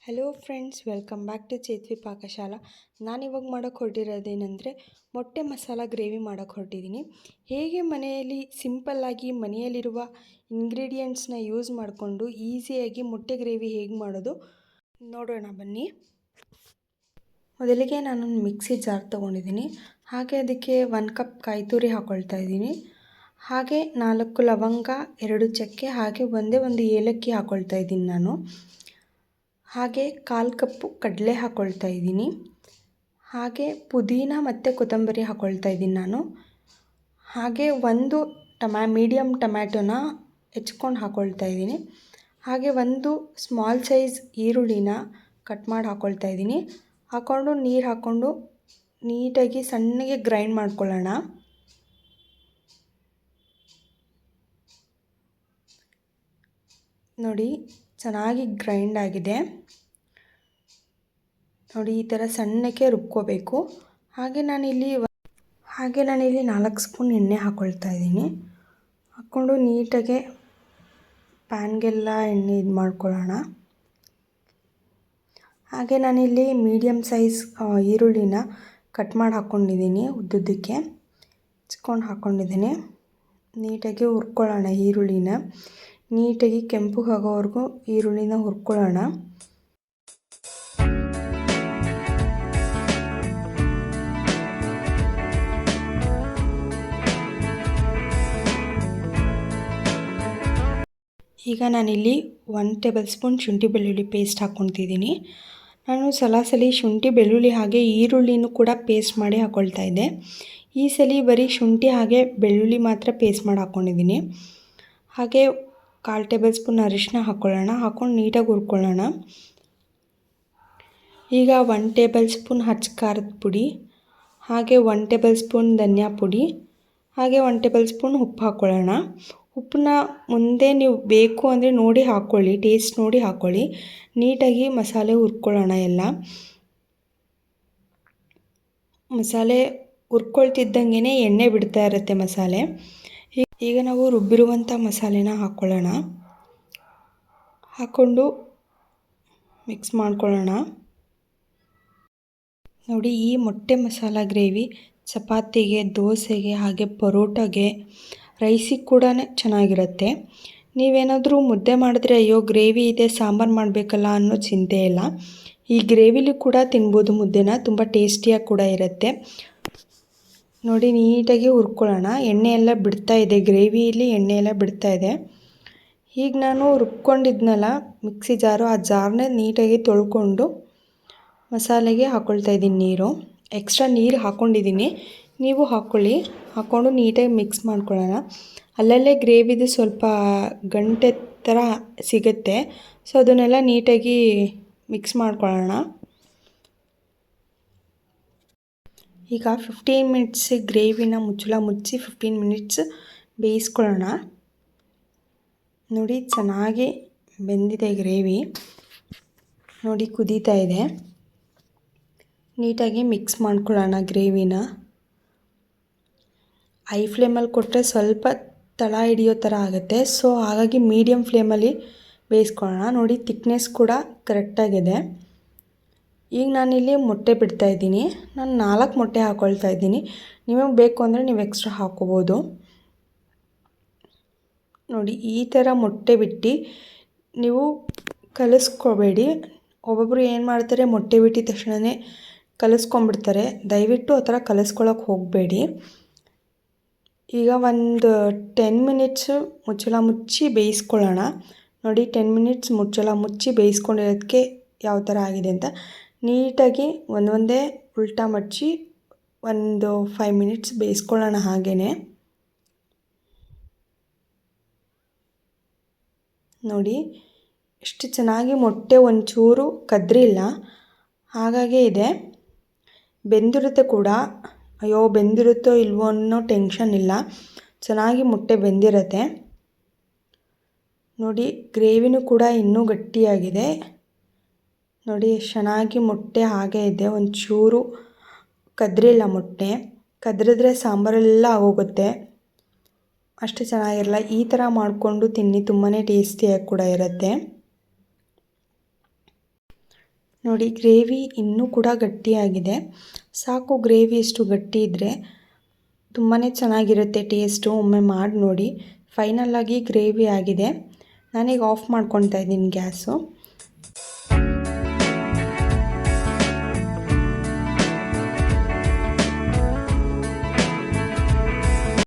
Hello friends, welcome back to Chethvi ಪಾಕಶಾಲಾ. ನಾನಿವಾಗ ಮಾಡೋಕ್ಕೆ ಹೊರಟಿರೋದೇನೆಂದರೆ ಮೊಟ್ಟೆ ಮಸಾಲ ಗ್ರೇವಿ ಮಾಡೋಕ್ಕೆ ಹೊರಟಿದ್ದೀನಿ. ಹೇಗೆ ಮನೆಯಲ್ಲಿ ಸಿಂಪಲ್ಲಾಗಿ ಮನೆಯಲ್ಲಿರುವ ಇಂಗ್ರೀಡಿಯೆಂಟ್ಸ್ನ ಯೂಸ್ ಮಾಡಿಕೊಂಡು ಈಸಿಯಾಗಿ ಮೊಟ್ಟೆ ಗ್ರೇವಿ ಹೇಗೆ ಮಾಡೋದು ನೋಡೋಣ ಬನ್ನಿ. ಮೊದಲಿಗೆ ನಾನೊಂದು ಮಿಕ್ಸಿ ಜಾರ್ ತೊಗೊಂಡಿದ್ದೀನಿ. ಹಾಗೆ ಅದಕ್ಕೆ 1 ಕಪ್ ಕಾಯಿ ತುರಿ ಹಾಕ್ಕೊಳ್ತಾ ಇದ್ದೀನಿ. ಹಾಗೆ 4 ಲವಂಗ, 2 ಚಕ್ಕೆ, ಹಾಗೆ ಒಂದು ಏಲಕ್ಕಿ ಹಾಕ್ಕೊಳ್ತಾ ಇದ್ದೀನಿ ನಾನು. ಹಾಗೆ 1/4 ಕಪ್ಪು ಕಡಲೆ ಹಾಕ್ಕೊಳ್ತಾ ಇದ್ದೀನಿ. ಹಾಗೆ ಪುದೀನ ಮತ್ತು ಕೊತ್ತಂಬರಿ ಹಾಕ್ಕೊಳ್ತಾ ಇದ್ದೀನಿ ನಾನು. ಹಾಗೆ ಒಂದು ಮೀಡಿಯಮ್ ಟೊಮ್ಯಾಟೊನ ಹೆಚ್ಕೊಂಡು ಹಾಕ್ಕೊಳ್ತಾ ಇದ್ದೀನಿ. ಹಾಗೆ ಒಂದು ಸ್ಮಾಲ್ ಸೈಜ್ ಈರುಳ್ಳಿನ ಕಟ್ ಮಾಡಿ ಹಾಕ್ಕೊಳ್ತಾ ಇದ್ದೀನಿ. ಹಾಕ್ಕೊಂಡು ನೀರು ಹಾಕ್ಕೊಂಡು ನೀಟಾಗಿ ಸಣ್ಣಗೆ ಗ್ರೈಂಡ್ ಮಾಡ್ಕೊಳ್ಳೋಣ. ನೋಡಿ, ಚೆನ್ನಾಗಿ ಗ್ರೈಂಡ್ ಆಗಿದೆ. ನೋಡಿ, ಈ ಥರ ಸಣ್ಣಕ್ಕೆ ರುಬ್ಕೋಬೇಕು. ಹಾಗೆ ನಾನಿಲ್ಲಿ 4 ಸ್ಪೂನ್ ಎಣ್ಣೆ ಹಾಕ್ಕೊಳ್ತಾ ಇದ್ದೀನಿ. ಹಾಕ್ಕೊಂಡು ನೀಟಾಗೆ ಪ್ಯಾನ್ಗೆಲ್ಲ ಎಣ್ಣೆ ಇದು ಮಾಡ್ಕೊಳ್ಳೋಣ. ಹಾಗೆ ನಾನಿಲ್ಲಿ ಮೀಡಿಯಮ್ ಸೈಜ್ ಈರುಳ್ಳಿನ ಕಟ್ ಮಾಡಿ ಹಾಕ್ಕೊಂಡಿದ್ದೀನಿ, ಉದ್ದುದ್ದಕ್ಕೆ ಹೆಚ್ಕೊಂಡು ಹಾಕ್ಕೊಂಡಿದ್ದೀನಿ. ನೀಟಾಗಿ ಹುರ್ಕೊಳ್ಳೋಣ ಈರುಳ್ಳಿನ. ನೀಟಾಗಿ ಕೆಂಪು ಆಗೋವರೆಗೂ ಈರುಳ್ಳಿನ ಹುರ್ಕೊಳ್ಳೋಣ. ಈಗ ನಾನಿಲ್ಲಿ 1 ಟೇಬಲ್ ಸ್ಪೂನ್ ಶುಂಠಿ ಬೆಳ್ಳುಳ್ಳಿ ಪೇಸ್ಟ್ ಹಾಕ್ಕೊತಿದ್ದೀನಿ. ನಾನು ಸಲಿ ಶುಂಠಿ ಬೆಳ್ಳುಳ್ಳಿ ಹಾಗೆ ಈರುಳ್ಳಿನೂ ಕೂಡ ಪೇಸ್ಟ್ ಮಾಡಿ ಹಾಕ್ಕೊಳ್ತಾ ಇದ್ದೆ. ಈ ಸಲ ಬರೀ ಶುಂಠಿ ಹಾಗೆ ಬೆಳ್ಳುಳ್ಳಿ ಮಾತ್ರ ಪೇಸ್ಟ್ ಮಾಡಿ ಹಾಕ್ಕೊಂಡಿದ್ದೀನಿ. ಹಾಗೆ 1/4 ಟೇಬಲ್ ಸ್ಪೂನ್ ಅರಿಶಿನ ಹಾಕ್ಕೊಳ್ಳೋಣ. ಹಾಕ್ಕೊಂಡು ನೀಟಾಗಿ ಹುರ್ಕೊಳ್ಳೋಣ. ಈಗ 1 ಟೇಬಲ್ ಸ್ಪೂನ್ ಹಚ್ಚ ಖಾರದ ಪುಡಿ, ಹಾಗೆ 1 ಟೇಬಲ್ ಸ್ಪೂನ್ ಧನಿಯಾ ಪುಡಿ, ಹಾಗೆ 1 ಟೇಬಲ್ ಸ್ಪೂನ್ ಉಪ್ಪು ಹಾಕ್ಕೊಳ್ಳೋಣ. ಉಪ್ಪನ್ನ ಮುಂದೆ ನೀವು ಬೇಕು ಅಂದರೆ ನೋಡಿ ಹಾಕ್ಕೊಳ್ಳಿ, ಟೇಸ್ಟ್ ನೋಡಿ ಹಾಕ್ಕೊಳ್ಳಿ. ನೀಟಾಗಿ ಮಸಾಲೆ ಹುರ್ಕೊಳ್ಳೋಣ. ಎಲ್ಲ ಮಸಾಲೆ ಹುರ್ಕೊಳ್ತಿದ್ದಂಗೆ ಎಣ್ಣೆ ಬಿಡ್ತಾ ಇರುತ್ತೆ ಮಸಾಲೆ. ಈಗ ನಾವು ರುಬ್ಬಿರುವಂಥ ಮಸಾಲೆನ ಹಾಕ್ಕೊಳ್ಳೋಣ. ಹಾಕ್ಕೊಂಡು ಮಿಕ್ಸ್ ಮಾಡ್ಕೊಳ್ಳೋಣ. ನೋಡಿ, ಈ ಮೊಟ್ಟೆ ಮಸಾಲ ಗ್ರೇವಿ ಚಪಾತಿಗೆ, ದೋಸೆಗೆ, ಹಾಗೆ ಪರೋಟಾಗೆ, ರೈಸಿಗೆ ಕೂಡ ಚೆನ್ನಾಗಿರುತ್ತೆ. ನೀವೇನಾದರೂ ಮುದ್ದೆ ಮಾಡಿದ್ರೆ ಅಯ್ಯೋ ಗ್ರೇವಿ ಇದೆ ಸಾಂಬಾರು ಮಾಡಬೇಕಲ್ಲ ಅನ್ನೋ ಚಿಂತೆ ಇಲ್ಲ. ಈ ಗ್ರೇವಿಲಿ ಕೂಡ ತಿನ್ಬೋದು ಮುದ್ದೆನ, ತುಂಬ ಟೇಸ್ಟಿಯಾಗಿ ಕೂಡ ಇರುತ್ತೆ. ನೋಡಿ, ನೀಟಾಗಿ ಹುರ್ಕೊಳ್ಳೋಣ. ಎಣ್ಣೆ ಎಲ್ಲ ಬಿಡ್ತಾ ಇದೆ, ಗ್ರೇವಿಯಲ್ಲಿ ಎಣ್ಣೆ ಎಲ್ಲ ಬಿಡ್ತಾ ಇದೆ. ಈಗ ನಾನು ರುಬ್ಕೊಂಡಿದ್ನಲ್ಲ ಮಿಕ್ಸಿ ಜಾರು, ಆ ಜಾರನ್ನೇ ನೀಟಾಗಿ ತೊಳ್ಕೊಂಡು ಮಸಾಲೆಗೆ ಹಾಕ್ಕೊಳ್ತಾ ಇದ್ದೀನಿ ನೀರು. ಎಕ್ಸ್ಟ್ರಾ ನೀರು ಹಾಕ್ಕೊಂಡಿದ್ದೀನಿ, ನೀವು ಹಾಕ್ಕೊಳ್ಳಿ. ಹಾಕ್ಕೊಂಡು ನೀಟಾಗಿ ಮಿಕ್ಸ್ ಮಾಡ್ಕೊಳ್ಳೋಣ. ಅಲ್ಲಲ್ಲೇ ಗ್ರೇವಿದು ಸ್ವಲ್ಪ ಗಂಟೆ ಥರ ಸಿಗುತ್ತೆ, ಸೊ ಅದನ್ನೆಲ್ಲ ನೀಟಾಗಿ ಮಿಕ್ಸ್ ಮಾಡ್ಕೊಳ್ಳೋಣ. ಈಗ 15 ಮಿನಿಟ್ಸ್ ಗ್ರೇವಿನ ಮುಚ್ಚಳ ಮುಚ್ಚಿ 15 ಮಿನಿಟ್ಸ್ ಬೇಯಿಸ್ಕೊಳ್ಳೋಣ. ನೋಡಿ, ಚೆನ್ನಾಗಿ ಬೆಂದಿದೆ ಗ್ರೇವಿ. ನೋಡಿ, ಕುದೀತಾ ಇದೆ. ನೀಟಾಗಿ ಮಿಕ್ಸ್ ಮಾಡ್ಕೊಳ್ಳೋಣ ಗ್ರೇವಿನ. ಹೈ ಫ್ಲೇಮಲ್ಲಿ ಕೊಟ್ಟರೆ ಸ್ವಲ್ಪ ತಳ ಹಿಡಿಯೋ ಥರ ಆಗುತ್ತೆ, ಸೊ ಹಾಗಾಗಿ ಮೀಡಿಯಮ್ ಫ್ಲೇಮಲ್ಲಿ ಬೇಯಿಸ್ಕೊಳ್ಳೋಣ. ನೋಡಿ, ತಿಕ್ನೆಸ್ ಕೂಡ ಕರೆಕ್ಟಾಗಿದೆ. ಈಗ ನಾನಿಲ್ಲಿ ಮೊಟ್ಟೆ ಬಿಡ್ತಾಯಿದ್ದೀನಿ. ನಾನು 4 ಮೊಟ್ಟೆ ಹಾಕ್ಕೊಳ್ತಾ ಇದ್ದೀನಿ. ನಿಮಗೆ ಬೇಕು ಅಂದರೆ ನೀವು ಎಕ್ಸ್ಟ್ರಾ ಹಾಕ್ಕೋಬೋದು. ನೋಡಿ, ಈ ಥರ ಮೊಟ್ಟೆ ಬಿಟ್ಟು ನೀವು ಕಲಿಸ್ಕೋಬೇಡಿ. ಒಬ್ಬೊಬ್ಬರು ಏನು ಮಾಡ್ತಾರೆ, ಮೊಟ್ಟೆ ಬಿಟ್ಟಿದ ತಕ್ಷಣವೇ ಕಲಿಸ್ಕೊಂಡ್ಬಿಡ್ತಾರೆ. ದಯವಿಟ್ಟು ಆ ಥರ ಕಲಿಸ್ಕೊಳ್ಳೋಕೆ ಹೋಗಬೇಡಿ. ಈಗ ಒಂದು 10 ಮಿನಿಟ್ಸು ಮುಚ್ಚಳ ಮುಚ್ಚಿ ಬೇಯಿಸ್ಕೊಳ್ಳೋಣ. ನೋಡಿ, 10 ಮಿನಿಟ್ಸ್ ಮುಚ್ಚಳ ಮುಚ್ಚಿ ಬೇಯಿಸ್ಕೊಂಡಿರೋದಕ್ಕೆ ಯಾವ ಥರ ಆಗಿದೆ ಅಂತ. ನೀಟಾಗಿ ಒಂದೇ ಉಲ್ಟಾ ಮಡಚಿ ಒಂದು 5 ಮಿನಿಟ್ಸ್ ಬೇಯಿಸ್ಕೊಳ್ಳೋಣ. ಹಾಗೇ ನೋಡಿ, ಎಷ್ಟು ಚೆನ್ನಾಗಿ ಮೊಟ್ಟೆ ಒಂಚೂರು ಕದ್ರಿಲ್ಲ, ಹಾಗಾಗೇ ಇದೆ. ಬೆಂದಿರುತ್ತೆ ಕೂಡ, ಅಯ್ಯೋ ಬೆಂದಿರುತ್ತೋ ಇಲ್ವೋ ಅನ್ನೋ ಟೆನ್ಷನ್ ಇಲ್ಲ, ಚೆನ್ನಾಗಿ ಮೊಟ್ಟೆ ಬೆಂದಿರುತ್ತೆ. ನೋಡಿ, ಗ್ರೇವಿನೂ ಕೂಡ ಇನ್ನೂ ಗಟ್ಟಿಯಾಗಿದೆ. ನೋಡಿ, ಎಷ್ಟು ಚೆನ್ನಾಗಿ ಮೊಟ್ಟೆ ಹಾಗೇ ಇದೆ, ಒಂಚೂರು ಕದ್ರಿಲ್ಲ ಮೊಟ್ಟೆ. ಕದ್ರಿದ್ರೆ ಸಾಂಬಾರೆಲ್ಲ ಆಗೋಗುತ್ತೆ, ಅಷ್ಟು ಚೆನ್ನಾಗಿರಲ್ಲ. ಈ ಥರ ಮಾಡಿಕೊಂಡು ತಿನ್ನಿ, ತುಂಬಾ ಟೇಸ್ಟಿಯಾಗಿ ಕೂಡ ಇರುತ್ತೆ. ನೋಡಿ ಗ್ರೇವಿ ಇನ್ನೂ ಕೂಡ ಗಟ್ಟಿಯಾಗಿದೆ. ಸಾಕು, ಗ್ರೇವಿ ಇಷ್ಟು ಗಟ್ಟಿ ಇದ್ದರೆ ತುಂಬಾ ಚೆನ್ನಾಗಿರುತ್ತೆ ಟೇಸ್ಟು. ಒಮ್ಮೆ ಮಾಡಿ ನೋಡಿ. ಫೈನಲ್ಲಾಗಿ ಗ್ರೇವಿ ಆಗಿದೆ. ನಾನೀಗ ಆಫ್ ಮಾಡ್ಕೊತಾ ಇದ್ದೀನಿ ಗ್ಯಾಸು.